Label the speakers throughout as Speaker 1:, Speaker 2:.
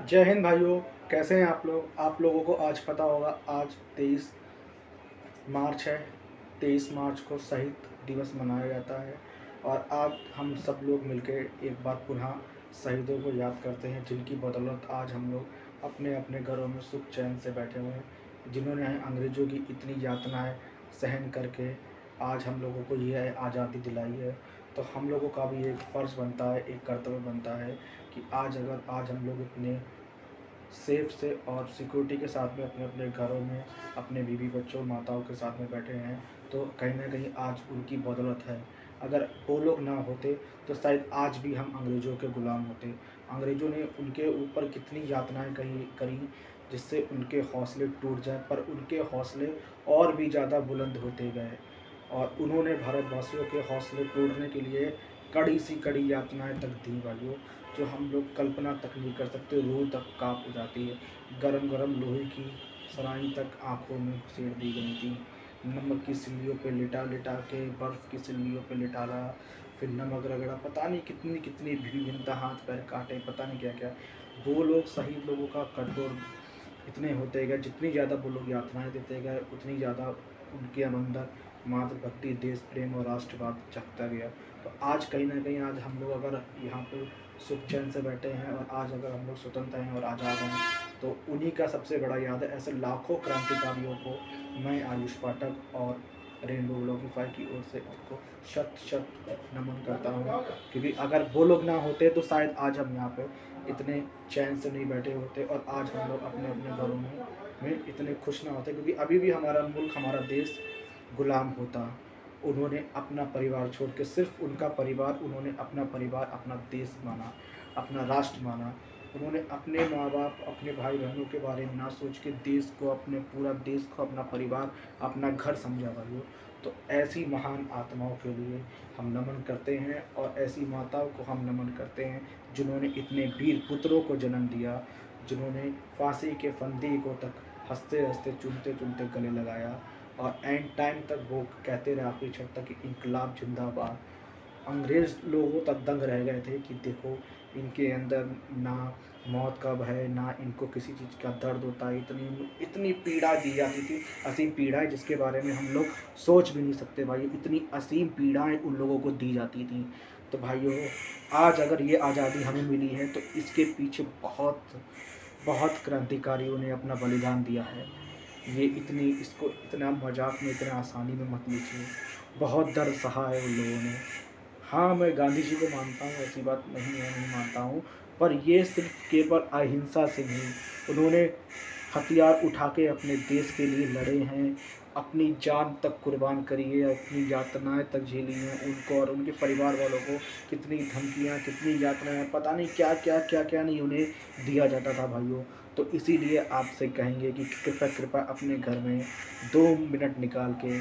Speaker 1: जय हिंद भाइयों। कैसे हैं आप लोग? आप लोगों को आज पता होगा, आज 23 मार्च है। 23 मार्च को शहीद दिवस मनाया जाता है और आज हम सब लोग मिलकर एक बार पुनः शहीदों को याद करते हैं, जिनकी बदौलत आज हम लोग अपने अपने घरों में सुख चैन से बैठे हुए हैं, जिन्होंने अंग्रेज़ों की इतनी यातनाएं सहन करके आज हम लोगों को ये आज़ादी दिलाई है। तो हम लोगों का भी एक फ़र्ज़ बनता है, एक कर्तव्य बनता है कि आज हम लोग इतने सेफ से और सिक्योरिटी के साथ में अपने अपने घरों में अपने बीवी बच्चों माताओं के साथ में बैठे हैं, तो कहीं ना कहीं आज उनकी बदौलत है। अगर वो लोग ना होते तो शायद आज भी हम अंग्रेज़ों के ग़ुलाम होते। अंग्रेज़ों ने उनके ऊपर कितनी यातनाएं करी जिससे उनके हौसले टूट जाए, पर उनके हौसले और भी ज़्यादा बुलंद होते गए और उन्होंने भारतवासियों के हौसले तोड़ने के लिए कड़ी सी कड़ी यातनाएं तक दी भाइयों, जो हम लोग कल्पना तक नहीं कर सकते। रूह तक काँप हो जाती है। गरम गरम लोहे की सराई तक आंखों में घुसेड़ दी गई थी। नमक की सिल्लियों पे लिटा लिटा के, बर्फ़ की सिल्लियों पे लिटाला, फिर नमक रगड़ा, पता नहीं कितनी कितनी भिन्नता, हाथ पैर काटे, पता नहीं क्या क्या। वो लोग शहीद लोगों का कठोर इतने होते गए, जितनी ज़्यादा वो लोग यातनाएं देते गए, उतनी ज़्यादा उनके अंदर मातृभक्ति, देश प्रेम और राष्ट्रवाद जगता गया। तो आज कहीं ना कहीं आज हम लोग अगर यहाँ पे सुख चैन से बैठे हैं और आज अगर हम लोग स्वतंत्र हैं और आज़ाद हैं, तो उन्हीं का सबसे बड़ा याद है। ऐसे लाखों क्रांतिकारियों को मैं आयुष पाठक और रेनबो ब्लॉगिफाई की ओर से उनको शत शत नमन करता हूँ, क्योंकि अगर वो लोग ना होते तो शायद आज हम यहाँ पे इतने चैन से नहीं बैठे होते और आज हम लोग अपने अपने घरों में इतने खुश ना होते, क्योंकि अभी भी हमारा मुल्क, हमारा देश गुलाम होता। उन्होंने अपना परिवार छोड़ के, सिर्फ उनका परिवार, उन्होंने अपना परिवार अपना देश माना, अपना राष्ट्र माना। उन्होंने अपने माँ बाप, अपने भाई बहनों के बारे में ना सोच के देश को, अपने पूरा देश को अपना परिवार, अपना घर समझा भाइयों। तो ऐसी महान आत्माओं के लिए हम नमन करते हैं और ऐसी माताओं को हम नमन करते हैं जिन्होंने इतने वीर पुत्रों को जन्म दिया, जिन्होंने फांसी के फंदे को तक हंसते हंसते चुनते चुनते गले लगाया और एंड टाइम तक वो कहते रहे आखिरी क्षण तक कि इंकलाब जिंदाबाद। अंग्रेज लोगों तक दंग रह गए थे कि देखो, इनके अंदर ना मौत का भय, ना इनको किसी चीज़ का दर्द होता है। इतनी इतनी पीड़ा दी जाती थी, असीम पीड़ाएं जिसके बारे में हम लोग सोच भी नहीं सकते भाई। इतनी असीम पीड़ाएं उन लोगों को दी जाती थी। तो भाइयों, आज अगर ये आज़ादी हमें मिली है तो इसके पीछे बहुत बहुत क्रांतिकारियों ने अपना बलिदान दिया है। ये इसको इतना मजाक में, इतना आसानी में मत लीजिए। बहुत दर्द सहा है उन लोगों ने। हाँ, मैं गांधी जी को मानता हूँ, ऐसी बात नहीं है, नहीं मानता हूँ, पर ये सिर्फ केवल अहिंसा से नहीं, उन्होंने हथियार उठा के अपने देश के लिए लड़े हैं, अपनी जान तक कुर्बान करी है, अपनी यातनाएं तक झेली हैं। उनको और उनके परिवार वालों को कितनी धमकियाँ, कितनी यातनाएं, पता नहीं क्या क्या क्या क्या नहीं उन्हें दिया जाता था भाइयों। तो इसीलिए आपसे कहेंगे कि कृपया कृपया अपने घर में 2 मिनट निकाल के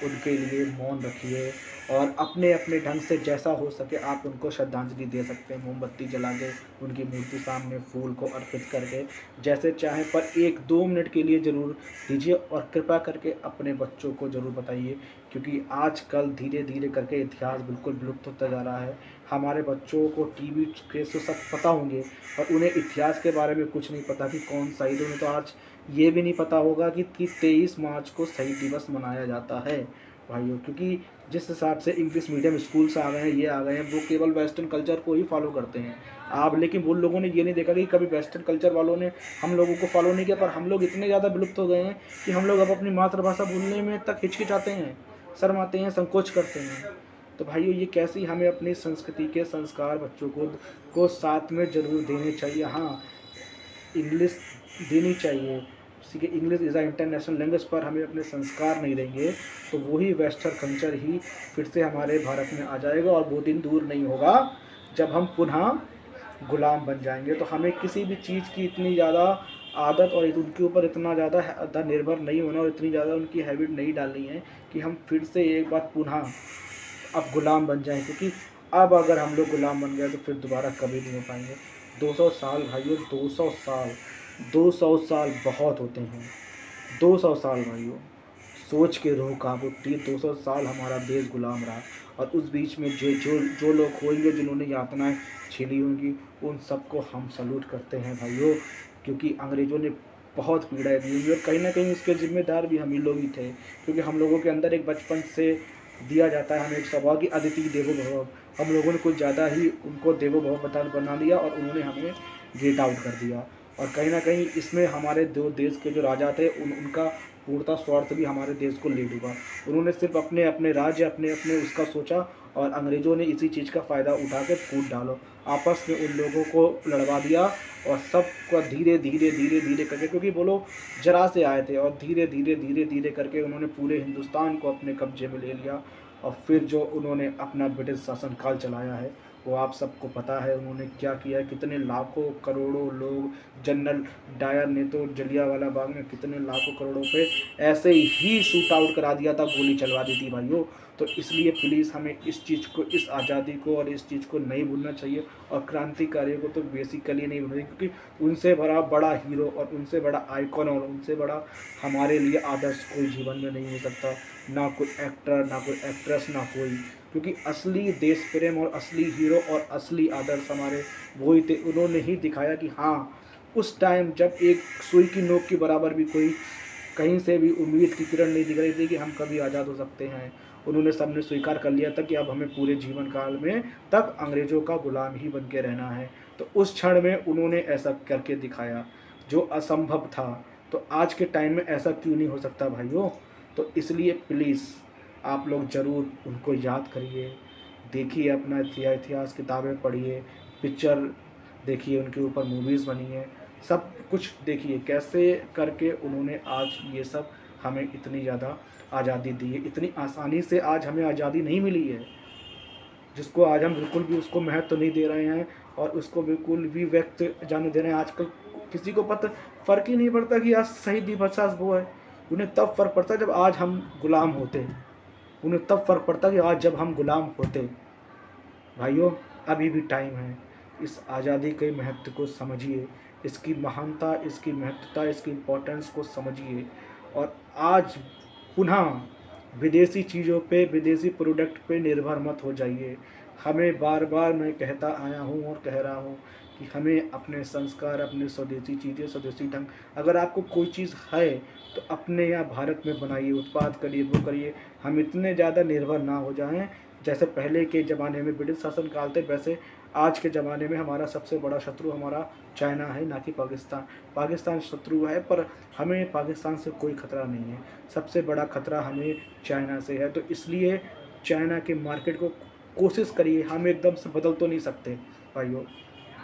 Speaker 1: उनके लिए मौन रखिए और अपने अपने ढंग से जैसा हो सके आप उनको श्रद्धांजलि दे सकते हैं, मोमबत्ती जला के, उनकी मूर्ति सामने फूल को अर्पित करके, जैसे चाहें, पर 1-2 मिनट के लिए ज़रूर दीजिए। और कृपया करके अपने बच्चों को ज़रूर बताइए, क्योंकि आजकल धीरे धीरे करके इतिहास बिल्कुल विलुप्त होता जा रहा है। हमारे बच्चों को टीवी के तो सब पता होंगे, और उन्हें इतिहास के बारे में कुछ नहीं पता कि कौन शहीदों ने, तो आज ये भी नहीं पता होगा कि 23 मार्च को शहीद दिवस मनाया जाता है भाइयों। क्योंकि जिस हिसाब से इंग्लिश मीडियम स्कूल्स आ गए हैं, ये आ गए हैं, वो केवल वेस्टर्न कल्चर को ही फॉलो करते हैं। आप लेकिन वो लोगों ने ये नहीं देखा कि कभी वेस्टर्न कल्चर वालों ने हम लोगों को फॉलो नहीं किया, पर हम लोग इतने ज़्यादा विलुप्त हो गए हैं कि हम लोग अब अपनी मातृभाषा बोलने में तक हिचकिचाते हैं, शर्माते हैं, संकोच करते हैं। तो भाइयों, ये कैसी हमें अपनी संस्कृति के संस्कार बच्चों को साथ में ज़रूर देने चाहिए। हाँ, इंग्लिश देनी चाहिए, ठीक है, English is a international language, पर हमें अपने संस्कार नहीं देंगे तो वही वेस्टर्न कल्चर ही फिर से हमारे भारत में आ जाएगा और वो दिन दूर नहीं होगा जब हम पुनः गुलाम बन जाएंगे। तो हमें किसी भी चीज़ की इतनी ज़्यादा आदत और उनके ऊपर इतना ज़्यादा निर्भर नहीं होना और इतनी ज़्यादा उनकी हैबिट नहीं डालनी है कि हम फिर से एक बार पुनः अब गुलाम बन जाएं, क्योंकि अब अगर हम लोग गुलाम बन गए तो फिर दोबारा कभी नहीं हो पाएंगे। 200 साल भाइयों, 200 साल, 200 साल बहुत होते हैं। 200 साल भाइयों, सोच के रूह काँप उठती है। 200 साल हमारा देश गुलाम रहा और उस बीच में जो जो जो लोग होंगे जिन्होंने यातनाएं झेली होंगी, उन सबको हम सल्यूट करते हैं भाइयों, क्योंकि अंग्रेज़ों ने बहुत पीड़ाएं दी होंगी और कहीं ना कहीं उसके जिम्मेदार भी हम ही लोग ही थे, क्योंकि हम लोगों के अंदर एक बचपन से दिया जाता है हमें एक स्वभाव की अदिति देवो भव। हम लोगों ने कुछ ज़्यादा ही उनको देवो भव बना दिया और उन्होंने हमें गेट आउट कर दिया। और कहीं ना कहीं इसमें हमारे दो देश के जो राजा थे उनका पूर्णतः स्वार्थ भी हमारे देश को ले डूबा। उन्होंने सिर्फ अपने अपने राज्य अपने अपने उसका सोचा और अंग्रेज़ों ने इसी चीज़ का फ़ायदा उठा के फूट डालो, आपस में उन लोगों को लड़वा दिया और सबका धीरे धीरे धीरे धीरे करके, क्योंकि वो लोग जरा से आए थे और धीरे धीरे धीरे धीरे करके उन्होंने पूरे हिंदुस्तान को अपने कब्जे में ले लिया। और फिर जो उन्होंने अपना ब्रिटिश शासनकाल चलाया है वो आप सबको पता है उन्होंने क्या किया है। कितने लाखों करोड़ों लोग, जनरल डायर ने तो जलियांवाला बाग में कितने लाखों करोड़ों पे ऐसे ही शूट आउट करा दिया था, गोली चलवा दी थी भाइयों। तो इसलिए प्लीज़ हमें इस चीज़ को, इस आज़ादी को और इस चीज़ को नहीं भूलना चाहिए। और क्रांतिकारियों को तो बेसिकली नहीं भूलना चाहिए, क्योंकि उनसे बड़ा बड़ा हीरो और उनसे बड़ा आइकॉन और उनसे बड़ा हमारे लिए आदर्श कोई जीवन में नहीं हो सकता। ना कोई एक्टर, ना कोई एक्ट्रेस, ना कोई, क्योंकि असली देश प्रेम और असली हीरो और असली आदर्श हमारे वही थे। उन्होंने ही दिखाया कि हाँ, उस टाइम जब एक सुई की नोक के बराबर भी कोई कहीं से भी उम्मीद की किरण नहीं दिख रही थी कि हम कभी आज़ाद हो सकते हैं, उन्होंने सबने स्वीकार कर लिया था कि अब हमें पूरे जीवन काल में तक अंग्रेज़ों का गुलाम ही बन के रहना है। तो उस क्षण में उन्होंने ऐसा करके दिखाया जो असंभव था। तो आज के टाइम में ऐसा क्यों नहीं हो सकता भाइयों? तो इसलिए प्लीज़ आप लोग ज़रूर उनको याद करिए, देखिए अपना इतिहास किताबें पढ़िए, पिक्चर देखिए, उनके ऊपर मूवीज़ बनी है, सब कुछ देखिए कैसे करके उन्होंने आज ये सब हमें इतनी ज़्यादा आज़ादी दी है। इतनी आसानी से आज हमें आज़ादी नहीं मिली है, जिसको आज हम बिल्कुल भी उसको महत्व तो नहीं दे रहे हैं और उसको बिल्कुल भी व्यक्त जाने दे रहे हैं। आजकल किसी को पता फ़र्क ही नहीं पड़ता कि आज शहीद दिवस आज वो है। उन्हें तब फ़र्क पड़ता जब आज हम गुलाम होते, उन्हें तब फ़र्क पड़ता कि आज जब हम गुलाम होते। भाइयों, अभी भी टाइम है, इस आज़ादी के महत्व को समझिए, इसकी महानता, इसकी महत्वता, इसकी इम्पोर्टेंस को समझिए। और आज पुनः विदेशी चीज़ों पे, विदेशी प्रोडक्ट पे निर्भर मत हो जाइए। हमें बार बार मैं कहता आया हूँ और कह रहा हूँ कि हमें अपने संस्कार, अपने स्वदेशी चीज़ें, स्वदेशी ढंग, अगर आपको कोई चीज़ है तो अपने यहाँ भारत में बनाइए, उत्पाद करिए, वो करिए। हम इतने ज़्यादा निर्भर ना हो जाएं जैसे पहले के ज़माने में ब्रिटिश शासन काल थे, वैसे आज के ज़माने में हमारा सबसे बड़ा शत्रु हमारा चाइना है, ना कि पाकिस्तान। पाकिस्तान शत्रु है पर हमें पाकिस्तान से कोई खतरा नहीं है, सबसे बड़ा खतरा हमें चाइना से है। तो इसलिए चाइना के मार्केट को कोशिश करिए, हम एकदम से बदल तो नहीं सकते भाइयों,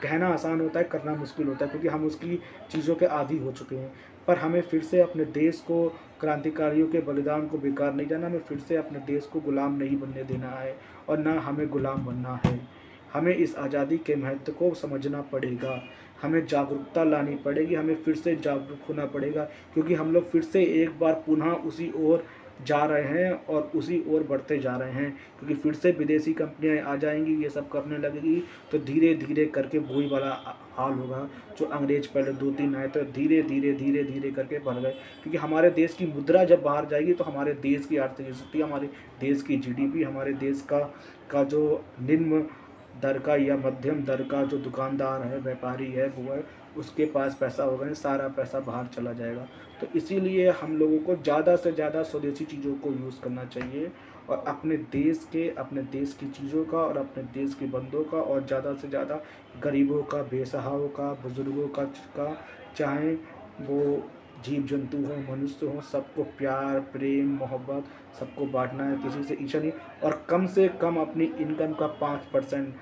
Speaker 1: कहना आसान होता है, करना मुश्किल होता है, क्योंकि हम उसकी चीज़ों के आदी हो चुके हैं। पर हमें फिर से अपने देश को, क्रांतिकारियों के बलिदान को बेकार नहीं जाना, हमें फिर से अपने देश को गुलाम नहीं बनने देना है और ना हमें गुलाम बनना है। हमें इस आज़ादी के महत्व को समझना पड़ेगा, हमें जागरूकता लानी पड़ेगी, हमें फिर से जागरूक होना पड़ेगा, क्योंकि हम लोग फिर से एक बार पुनः उसी ओर जा रहे हैं और उसी ओर बढ़ते जा रहे हैं। क्योंकि फिर से विदेशी कंपनियां आ जाएंगी, ये सब करने लगेगी, तो धीरे धीरे करके वही वाला हाल होगा जो अंग्रेज पहले 2-3 आए तो धीरे धीरे धीरे धीरे करके बढ़ गए। क्योंकि हमारे देश की मुद्रा जब बाहर जाएगी तो हमारे देश की आर्थिक स्थिति, हमारे देश की जीडीपी, हमारे देश का जो निम्न दर का या मध्यम दर का जो दुकानदार है, व्यापारी है, वो है, उसके पास पैसा होगा नहीं, सारा पैसा बाहर चला जाएगा। तो इसीलिए हम लोगों को ज़्यादा से ज़्यादा स्वदेशी चीज़ों को यूज़ करना चाहिए और अपने देश की चीज़ों का और अपने देश के बंदों का और ज़्यादा से ज़्यादा गरीबों का, बेसहारों का, बुज़ुर्गों का, चाहे वो जीव जंतु हों, मनुष्य हों, सबको प्यार, प्रेम, मोहब्बत सबको बांटना है, किसी से ईर्ष्या नहीं। और कम से कम अपनी इनकम का 5%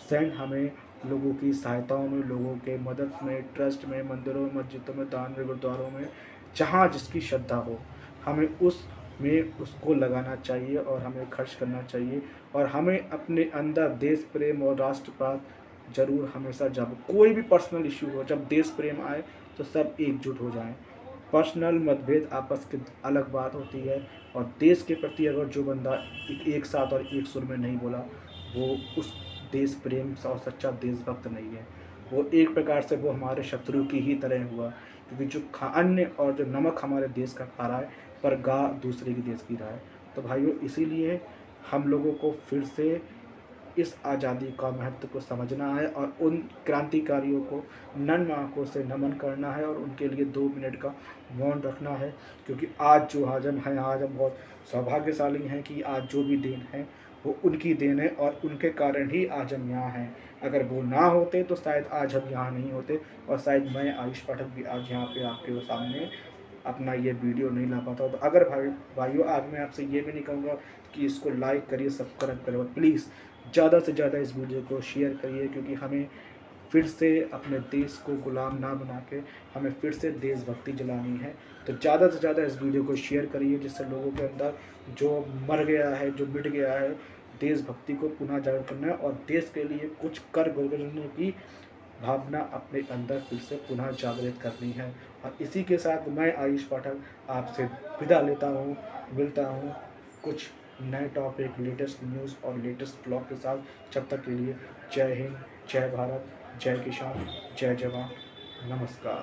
Speaker 1: सेंड हमें लोगों की सहायताओं में, लोगों के मदद में, ट्रस्ट में, मंदिरों में, मस्जिदों में, दान में, गुरुद्वारों में, जहाँ जिसकी श्रद्धा हो, हमें उसमें उसको लगाना चाहिए और हमें खर्च करना चाहिए। और हमें अपने अंदर देश प्रेम और राष्ट्रवाद जरूर हमेशा, जब कोई भी पर्सनल इश्यू हो, जब देश प्रेम आए तो सब एकजुट हो जाएं। पर्सनल मतभेद आपस की अलग बात होती है और देश के प्रति अगर जो बंदा एक साथ और एक सुर में नहीं बोला, वो उस देश प्रेम और सच्चा देशभक्त नहीं है। वो एक प्रकार से वो हमारे शत्रु की ही तरह हुआ, क्योंकि जो अन्न और जो नमक हमारे देश का खा रहा है, पर गा दूसरे के देश की रहा है। तो भाइयों, इसीलिए हम लोगों को फिर से इस आज़ादी का महत्व को समझना है और उन क्रांतिकारियों को नम आँखों से नमन करना है और उनके लिए 2 मिनट का मौन रखना है। क्योंकि आज जो आज हम हैं, आज हम बहुत सौभाग्यशाली हैं कि आज जो भी देन है वो उनकी देन है और उनके कारण ही आज हम यहाँ हैं। अगर वो ना होते तो शायद आज हम यहाँ नहीं होते और शायद मैं आयुष पाठक भी आज यहाँ पे आपके सामने अपना ये वीडियो नहीं ला पाता। तो अगर भाइयों, आज मैं आपसे ये भी नहीं कहूँगा कि इसको लाइक करिए, सब्सक्राइब करिए, प्लीज़ ज़्यादा से ज़्यादा इस वीडियो को शेयर करिए। क्योंकि हमें फिर से अपने देश को गुलाम ना बना के हमें फिर से देशभक्ति जलानी है। तो ज़्यादा से ज़्यादा इस वीडियो को शेयर करिए, जिससे लोगों के अंदर जो मर गया है, जो मिट गया है, देशभक्ति को पुनः जागृत करना है और देश के लिए कुछ कर गुजरने की भावना अपने अंदर फिर से पुनः जागृत करनी है। और इसी के साथ मैं आयुष पाठक आपसे विदा लेता हूँ, मिलता हूँ कुछ नए टॉपिक, लेटेस्ट न्यूज़ और लेटेस्ट ब्लॉग के साथ। जब तक के लिए जय हिंद, जय भारत, जय किसान, जय जवान, नमस्कार।